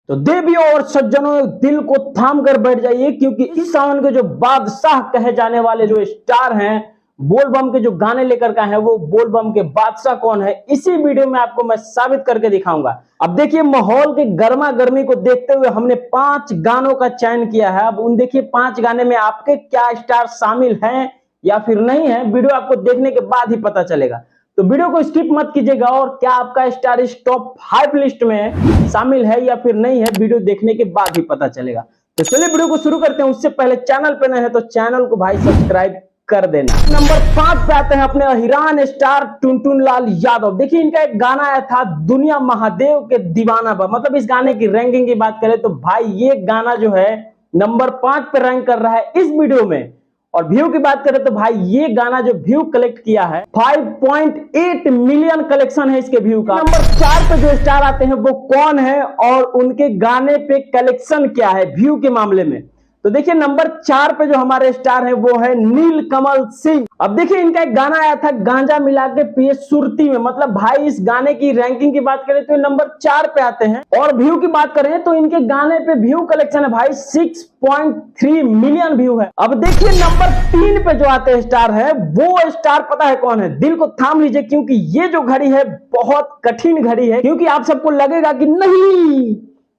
तो देवियों और सज्जनों, दिल को थाम कर बैठ जाइए, क्योंकि इस सावन के जो बादशाह कहे जाने वाले जो स्टार हैं, बोलबम के जो गाने लेकर का है, वो बोलबम के बादशाह कौन है, इसी वीडियो में आपको मैं साबित करके दिखाऊंगा। अब देखिए, माहौल के गर्मा गर्मी को देखते हुए हमने 5 गानों का चयन किया है। अब उन देखिए 5 गाने में आपके क्या स्टार शामिल हैं या फिर नहीं है, वीडियो आपको देखने के बाद ही पता चलेगा। तो वीडियो को स्किप मत कीजिएगा, और क्या आपका स्टार इस टॉप 5 लिस्ट में शामिल है या फिर नहीं है, वीडियो देखने के बाद ही पता चलेगा। तो चलिए वीडियो को शुरू करते हैं। उससे पहले चैनल पे नए हैं तो चैनल को भाई सब्सक्राइब कर देना। नंबर 5 पे आते हैं अपने अहिरान स्टार टुनटुन लाल यादव। देखिए, इनका एक गाना आया था दुनिया महादेव के दीवाना पर। मतलब इस गाने की रैंकिंग की बात करें तो भाई ये गाना जो है नंबर 5 पे रैंक कर रहा है इस वीडियो में। और व्यू की बात करें तो भाई ये गाना जो व्यू कलेक्ट किया है 5.8 मिलियन कलेक्शन है इसके व्यू का। नंबर 4 पे जो स्टार आते हैं वो कौन है और उनके गाने पे कलेक्शन क्या है व्यू के मामले में। तो देखिए, नंबर 4 पे जो हमारे स्टार है वो है नीलकमल सिंह। अब देखिए, इनका एक गाना आया था गांजा मिला के पिए सुरती में। मतलब भाई इस गाने की रैंकिंग की बात करें तो ये नंबर 4 पे आते हैं। और व्यू की बात करें तो इनके गाने पे व्यू कलेक्शन है भाई 6.3 मिलियन व्यू है। अब देखिए, नंबर 3 पे जो आते हैं स्टार है, वो स्टार पता है कौन है? दिल को थाम लीजिए, क्योंकि ये जो घड़ी है बहुत कठिन घड़ी है। क्योंकि आप सबको लगेगा कि नहीं,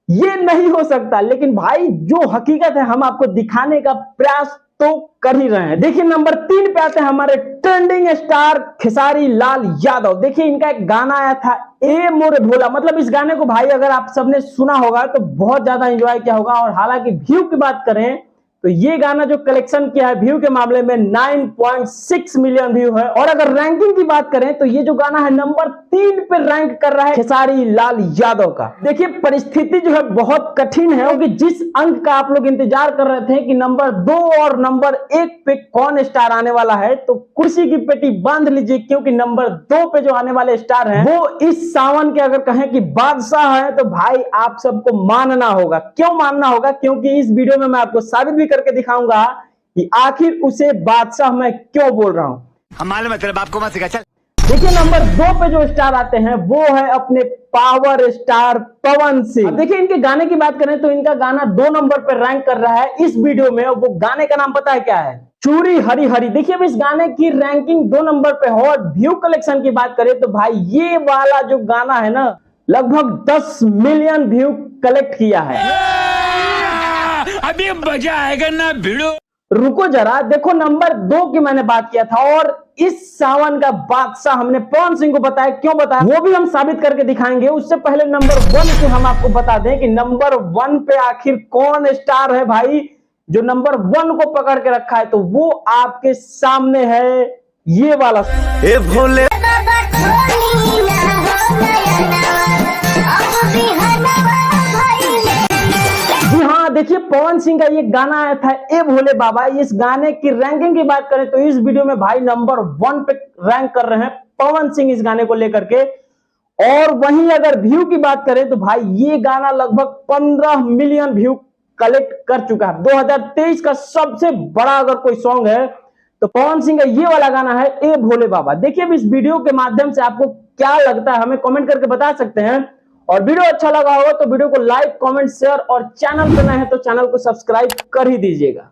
ये नहीं हो सकता, लेकिन भाई जो हकीकत है हम आपको दिखाने का प्रयास तो कर ही रहे हैं। देखिए, नंबर 3 पे आते हैं हमारे ट्रेंडिंग स्टार खेसारी लाल यादव। देखिए, इनका एक गाना आया था ए मोरे भोला। मतलब इस गाने को भाई अगर आप सबने सुना होगा तो बहुत ज्यादा एंजॉय किया होगा। और हालांकि व्यू की बात करें तो ये गाना जो कलेक्शन किया है व्यू के मामले में 9.6 मिलियन व्यू है। और अगर रैंकिंग की बात करें तो ये जो गाना है नंबर 3 पे रैंक कर रहा है खेसारी लाल यादव का। देखिए, परिस्थिति जो है बहुत कठिन है, क्योंकि जिस अंक का आप लोग इंतजार कर रहे थे कि नंबर 2 और नंबर 1 पे कौन स्टार आने वाला है, तो कुर्सी की पेटी बांध लीजिए, क्योंकि नंबर 2 पे जो आने वाले स्टार हैं वो इस सावन के अगर कहें कि बादशाह है, तो भाई आप सबको मानना होगा। क्यों मानना होगा? क्योंकि इस वीडियो में मैं आपको साबित भी करके दिखाऊंगा कि आखिर उसे बादशाह मैं क्यों बोल रहा हूं। हम मालूम है तेरे बाप को मत सिखा, चल। देखिए, नंबर 2 पे जो स्टार आते हैं वो है अपने पावर स्टार पवन सिंह। देखिए, इनके गाने की बात करें तो इनका गाना 2 नंबर पे रैंक कर रहा है इस वीडियो में। वो गाने का नाम पता है क्या है? चूड़ी हरी हरी। देखिए, अब इस गाने की रैंकिंग 2 नंबर पे हो। और व्यू कलेक्शन की बात करें तो भाई ये वाला जो गाना है ना, लगभग 10 मिलियन व्यू कलेक्ट किया है। अभी मजा आएगा ना भिड़ो। रुको जरा, देखो नंबर 2 की मैंने बात किया था, और इस सावन का बादशाह हमने पवन सिंह को बताया। क्यों बताया वो भी हम साबित करके दिखाएंगे। उससे पहले नंबर 1 से हम आपको बता दें कि नंबर 1 पे आखिर कौन स्टार है भाई जो नंबर 1 को पकड़ के रखा है। तो वो आपके सामने है ये वाला। ए भोले जी हाँ, देखिए पवन सिंह का ये गाना आया था ए भोले बाबा। इस गाने की रैंकिंग की बात करें तो इस वीडियो में भाई नंबर 1 पे रैंक कर रहे हैं पवन सिंह इस गाने को लेकर के। और वहीं अगर व्यू की बात करें तो भाई ये गाना लगभग 15 मिलियन व्यू कलेक्ट कर चुका है। 2023 का सबसे बड़ा अगर कोई सॉन्ग है तो पवन सिंह का ये वाला गाना है ए भोले बाबा। देखिए, अब इस वीडियो के माध्यम से आपको क्या लगता है हमें कमेंट करके बता सकते हैं। और वीडियो अच्छा लगा हो तो वीडियो को लाइक, कमेंट, शेयर, और चैनल पर नए हैं तो चैनल को सब्सक्राइब कर ही दीजिएगा।